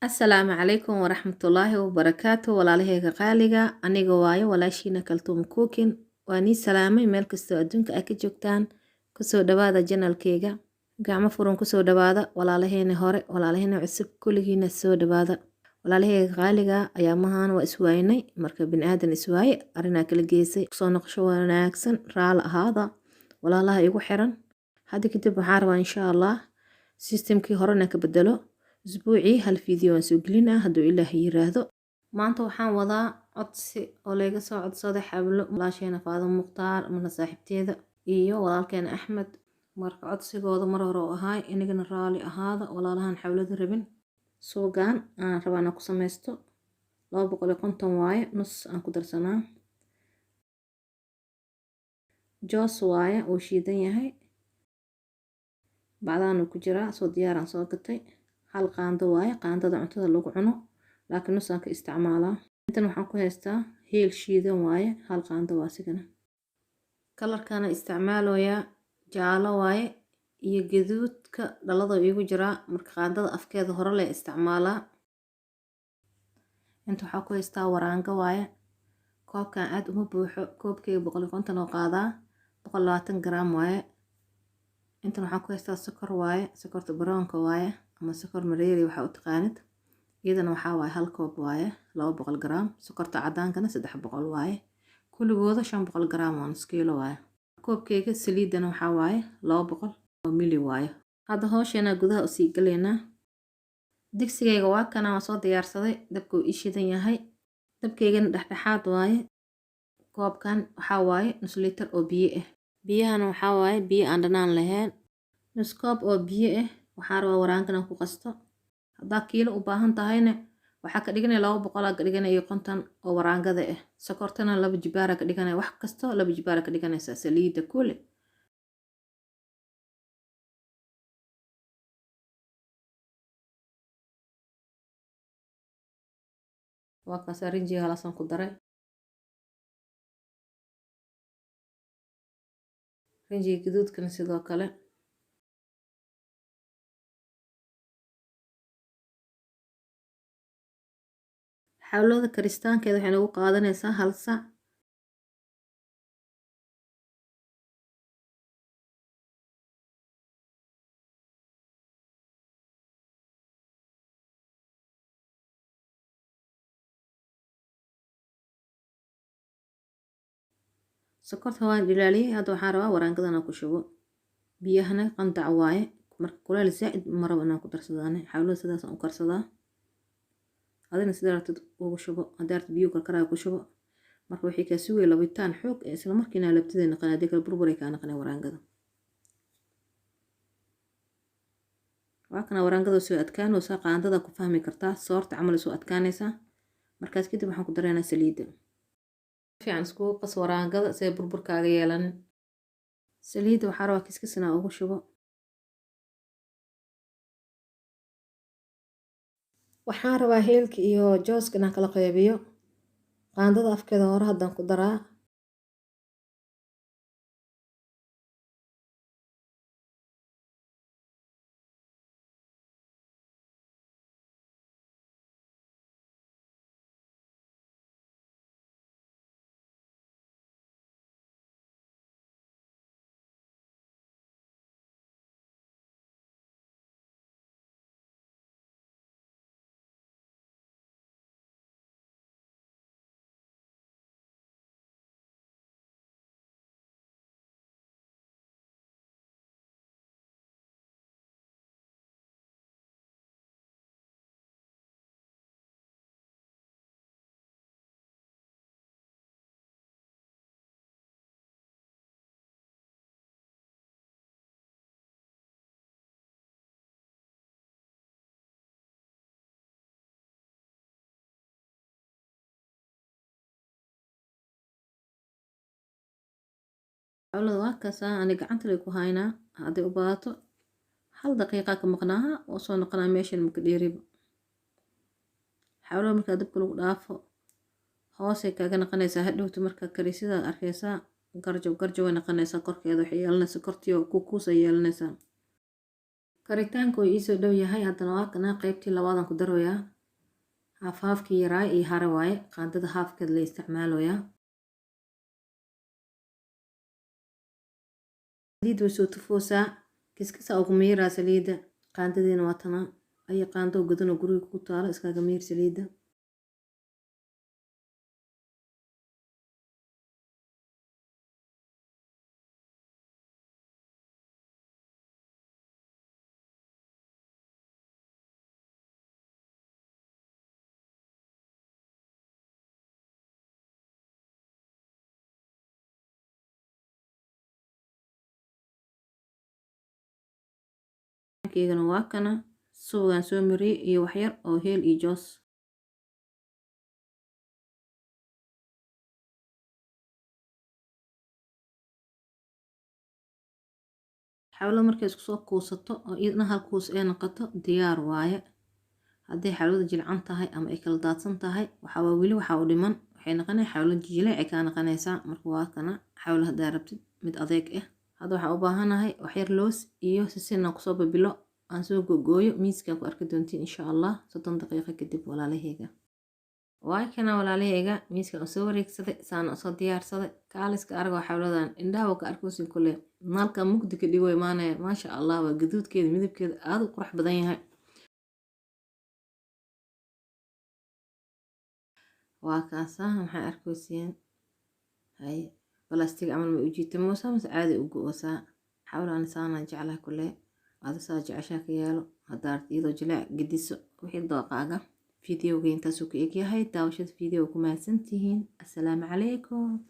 Asalaamu calaykum waraxmatullaahi wabarakaatu walaalahayga qaaliga aniga waayo walaashiina kaltuum cooking waa nii salaamay meel kastoo adduunka ay ka joogtaan kusoo dhawaada janalkeyga gacmo furan kusoo dhawaada walaalahayna hore walaalahayna cusub kulligiina soo dhawaada walaalahayga qaaliga ayaamahan waa iswaynay marka bini'aadan iswaaye arrinaa kala geysay kusoo noqosho wanaagsan raali ahaada walaalaha igu xiran hadda kadib waxaan rabaa insha allah systemkii horena ka bedelo isbuucii hal fiideo aan soo gelinaa hadduu ilaahay yiraahdo maanta waxaan wadaa codsi oo layga soo codsaday xablo walaasheena Faado Mukhtaar mana saaxiibteeda iyo walaalkeena Axmed marka codsigooda mar hore oo ahaay inagana raali ahaada walaalahan xawlada rabin suugaan aan rabaa inaan ku samaysto 250 waaye nus aan ku darsanaa joos waaye oo shiidan yahay bacdaan uu ku jiraa soo diyaaraan soo gatay hal qaando waaye qaandada cuntada lagu cuno laakiin nusaan ka isticmaalaa intan waxaan ku haystaa heel shiidan waaye hal qaando waa sigana kalarkana isticmaaloyaa jaalo waaye iyo gaduudka dhalada igu jiraa marka qaandada afkeeda hore la isticmaalaa inta waxaan ku haystaa waraanga waaye koobkan aad uma buuxo koobkeyga 150 oo qaadaa 120 gram waaye intan waxaan ku haystaa sokor waaye sokorta brownka waaye ama sokor mareeri waxa u taqaanid iyadana waxa waaye hal koob waaye 200 gram sokorta cadaankana 300 waaye kulligooda 500 gram oo nus kiilo waaye koobkeyga saliidana waxa waaye 200 oo mili waaye hadda hooshana gudaha u sii galeynaa digsigeyga waa kana waan soo diyaarsaday dabku ii shidan yahay dabkeygana dhexdhexaad waaye koobkan waxa waaye nus litir oo biyo ah biyahana waxa waaye biyo aan dhanaan lahayn nus koob oo biyo ah waxaan rabaa waraangana ku qasto haddaa kiilo u baahan tahayna waxaa ka dhiganay 200 ka dhiganay iyo 50 oo waraangada ah sokortana 2 jibaar ka dhiganay wax kasto 2 jibaar ka dhiganaysa saliida kule waa ka sarinjiga halasan ku daray rinjiga gaduudkana sidoo kale xawlada karistaankeeda waxay nagu qaadanaysaa hal saac sokorta waan ilaaliyay hadda waxaan rabaa waraangadana ku shubo biyahana qandac waaye marka kuleel zaid ma rabo inaan ku darsadaane xawlada sidaas aan u karsadaa adina sida rabtid ugu shubo haddaad biyo karkaraa ku shubo marka wixii ka sugay labitaan xoog isla markiina labtideena qanaadi kala burburay ka naqnay waraangada waa kana waraangada soo adkaanaysa qaandada ku fahmi kartaa soorta camal soo adkaanaysa markaas kadib waxaan ku dareynaa saliida fiican isku qas waraangada si burburkaaga yeelan saliida waxaa rabaa kiskisna ugu shubo waxaan rabaa heelka iyo jooska inaan kala qaybiyo qaandada afkeeda hore haddaan ku daraa xawlada waa kaasa ani gacanta lay ku haynaa hadday u baahato hal daqiiqa ka maqnaaha oo soo noqonaa meeshan marka dheeriba xawlada marka dabka lagu dhaafo hoosay kaaga naqanaysaa hadhowta marka karisida arkaysaa garjo way naqanaysaa korkeeda waxay yeelanaysaa kortiyo kukuus ay yeelanaysaa karitaanku way iisoo dhow yahay. Haddana waa kana qaybtii labaadan ku daroyaa. Haafkii yaraay iyo hare waaye qaandada haafkeed la isticmaaloyaa. saliid way soo tufoosaa kiskisa ugu miiraa saliida. qaandadiina waa tana ay qaando godan oo guriga ku taalo iskaga miir saliida. keegana waa kana suugaan soo mariyay iyo wax yar oo heel iyo joos. xawlo markay isku soo kuusato oo idna hal kuus ee noqoto diyaar waaye. haddii xawlada jilcan tahay ama ay kala daadsan tahay waxa waa weli waxa u dhiman waxay noqonaysaa xawlo jijileec ay ka noqonaysaa. marka waa kana xawlo hadaa rabtid mid adeeg ah. hadda waxa u baahanahay wax yar loos iyo sisin ku soo babilo aan soo gogooyo miiska ku arki doontiin insha Allah 30 daqiiqo kadib walaalahayga. waa kana walaalahayga miiska u soo wareegsaday saan u soo diyaarsaday kaaliska argo xawladan indhaha ka arkoosin kule nalka mugdi ka dhigo imaanaya maasha Allah waa gaduudkeeda midabkeeda aad u qurux badan yahay. waa kaasa maxaa arkoosin hay بلاستيك عمل ما يجي موسى بس عادي وقوسا حاول أنا سانا جعلها كلها هذا ساج عشاك يالو هدارت إذا جلع قديس وحيد دقاقة فيديو جين تسوق إيجي هاي تاوشت فيديو كمان سنتين. السلام عليكم.